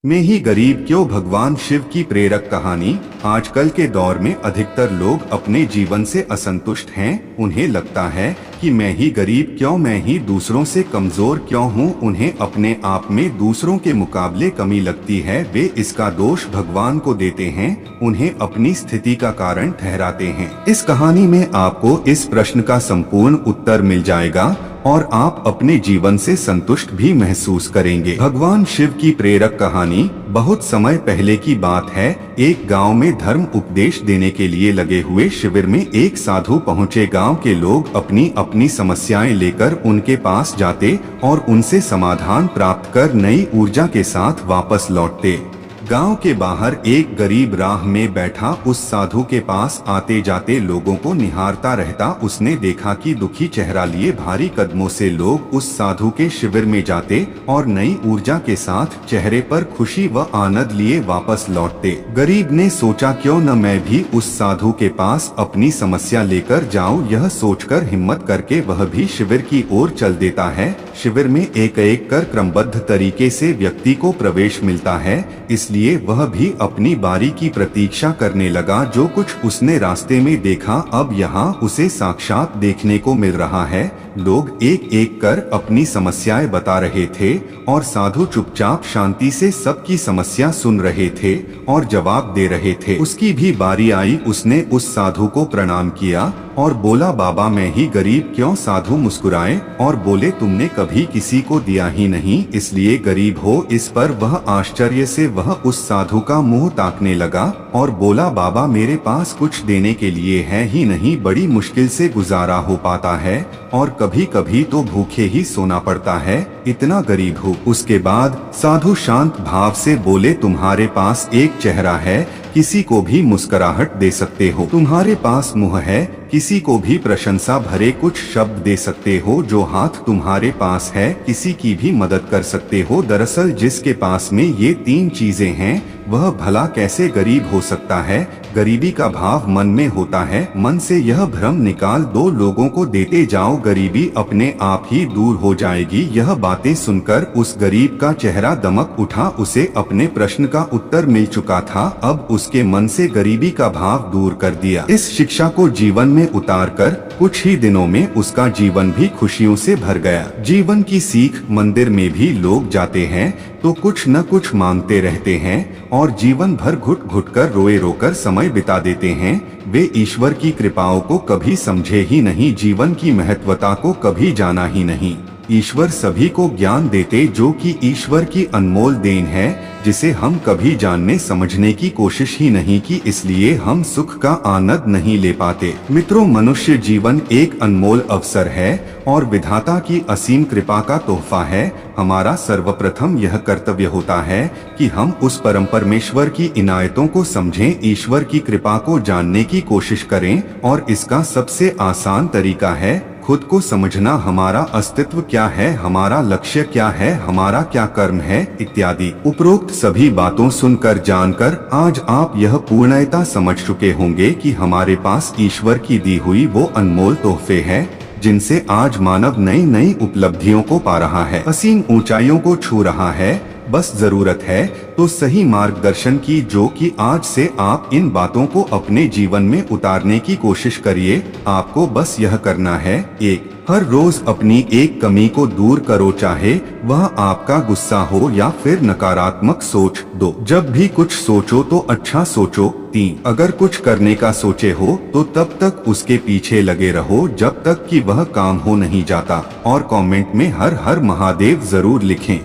मैं ही गरीब क्यों, भगवान शिव की प्रेरक कहानी। आजकल के दौर में अधिकतर लोग अपने जीवन से असंतुष्ट हैं। उन्हें लगता है कि मैं ही गरीब क्यों, मैं ही दूसरों से कमजोर क्यों हूँ। उन्हें अपने आप में दूसरों के मुकाबले कमी लगती है। वे इसका दोष भगवान को देते हैं, उन्हें अपनी स्थिति का कारण ठहराते हैं। इस कहानी में आपको इस प्रश्न का संपूर्ण उत्तर मिल जाएगा और आप अपने जीवन से संतुष्ट भी महसूस करेंगे। भगवान शिव की प्रेरक कहानी बहुत समय पहले की बात है। एक गांव में धर्म उपदेश देने के लिए लगे हुए शिविर में एक साधु पहुंचे। गांव के लोग अपनी अपनी समस्याएं लेकर उनके पास जाते और उनसे समाधान प्राप्त कर नई ऊर्जा के साथ वापस लौटते। गांव के बाहर एक गरीब राह में बैठा उस साधु के पास आते जाते लोगों को निहारता रहता। उसने देखा कि दुखी चेहरा लिए भारी कदमों से लोग उस साधु के शिविर में जाते और नई ऊर्जा के साथ चेहरे पर खुशी व आनंद लिए वापस लौटते। गरीब ने सोचा क्यों न मैं भी उस साधु के पास अपनी समस्या लेकर जाऊं। यह सोचकर हिम्मत करके वह भी शिविर की ओर चल देता है। शिविर में एक एक कर क्रमबद्ध तरीके से व्यक्ति को प्रवेश मिलता है, इसलिए वह भी अपनी बारी की प्रतीक्षा करने लगा। जो कुछ उसने रास्ते में देखा अब यहाँ उसे साक्षात देखने को मिल रहा है। लोग एक एक कर अपनी समस्याएं बता रहे थे और साधु चुपचाप शांति से सबकी समस्या सुन रहे थे और जवाब दे रहे थे। उसकी भी बारी आई। उसने उस साधु को प्रणाम किया और बोला, बाबा मैं ही गरीब क्यों। साधु मुस्कुराए और बोले, तुमने कभी किसी को दिया ही नहीं, इसलिए गरीब हो। इस पर वह आश्चर्य से वह उस साधु का मुंह ताकने लगा और बोला, बाबा मेरे पास कुछ देने के लिए है ही नहीं, बड़ी मुश्किल से गुजारा हो पाता है और कभी कभी तो भूखे ही सोना पड़ता है, इतना गरीब हूँ। उसके बाद साधु शांत भाव से बोले, तुम्हारे पास एक चेहरा है, किसी को भी मुस्कुराहट दे सकते हो। तुम्हारे पास मुंह है, किसी को भी प्रशंसा भरे कुछ शब्द दे सकते हो। जो हाथ तुम्हारे पास है, किसी की भी मदद कर सकते हो। दरअसल जिसके पास में ये तीन चीजें हैं वह भला कैसे गरीब हो सकता है। गरीबी का भाव मन में होता है। मन से यह भ्रम निकाल दो, लोगों को देते जाओ, गरीबी अपने आप ही दूर हो जाएगी। यह बातें सुनकर उस गरीब का चेहरा दमक उठा। उसे अपने प्रश्न का उत्तर मिल चुका था। अब उसके मन से गरीबी का भाव दूर कर दिया। इस शिक्षा को जीवन में उतारकर कुछ ही दिनों में उसका जीवन भी खुशियों से भर गया। जीवन की सीख, मंदिर में भी लोग जाते हैं तो कुछ न कुछ मांगते रहते हैं और जीवन भर घुट घुट कर रोए रोकर समय बिता देते हैं। वे ईश्वर की कृपाओं को कभी समझे ही नहीं, जीवन की महत्वता को कभी जाना ही नहीं। ईश्वर सभी को ज्ञान देते जो कि ईश्वर की अनमोल देन है, जिसे हम कभी जानने समझने की कोशिश ही नहीं की, इसलिए हम सुख का आनंद नहीं ले पाते। मित्रों, मनुष्य जीवन एक अनमोल अवसर है और विधाता की असीम कृपा का तोहफा है। हमारा सर्वप्रथम यह कर्तव्य होता है कि हम उस परम परमेश्वर की इनायतों को समझें, ईश्वर की कृपा को जानने की कोशिश करें और इसका सबसे आसान तरीका है खुद को समझना। हमारा अस्तित्व क्या है, हमारा लक्ष्य क्या है, हमारा क्या कर्म है इत्यादि। उपरोक्त सभी बातों सुनकर जानकर आज आप यह पूर्णतः समझ चुके होंगे कि हमारे पास ईश्वर की दी हुई वो अनमोल तोहफे हैं जिनसे आज मानव नई नई उपलब्धियों को पा रहा है, असीम ऊंचाइयों को छू रहा है। बस जरूरत है तो सही मार्गदर्शन की, जो कि आज से आप इन बातों को अपने जीवन में उतारने की कोशिश करिए। आपको बस यह करना है, एक, हर रोज अपनी एक कमी को दूर करो, चाहे वह आपका गुस्सा हो या फिर नकारात्मक सोच। 2, जब भी कुछ सोचो तो अच्छा सोचो। 3, अगर कुछ करने का सोचे हो तो तब तक उसके पीछे लगे रहो जब तक कि वह काम हो नहीं जाता। और कमेंट में हर हर महादेव जरूर लिखें।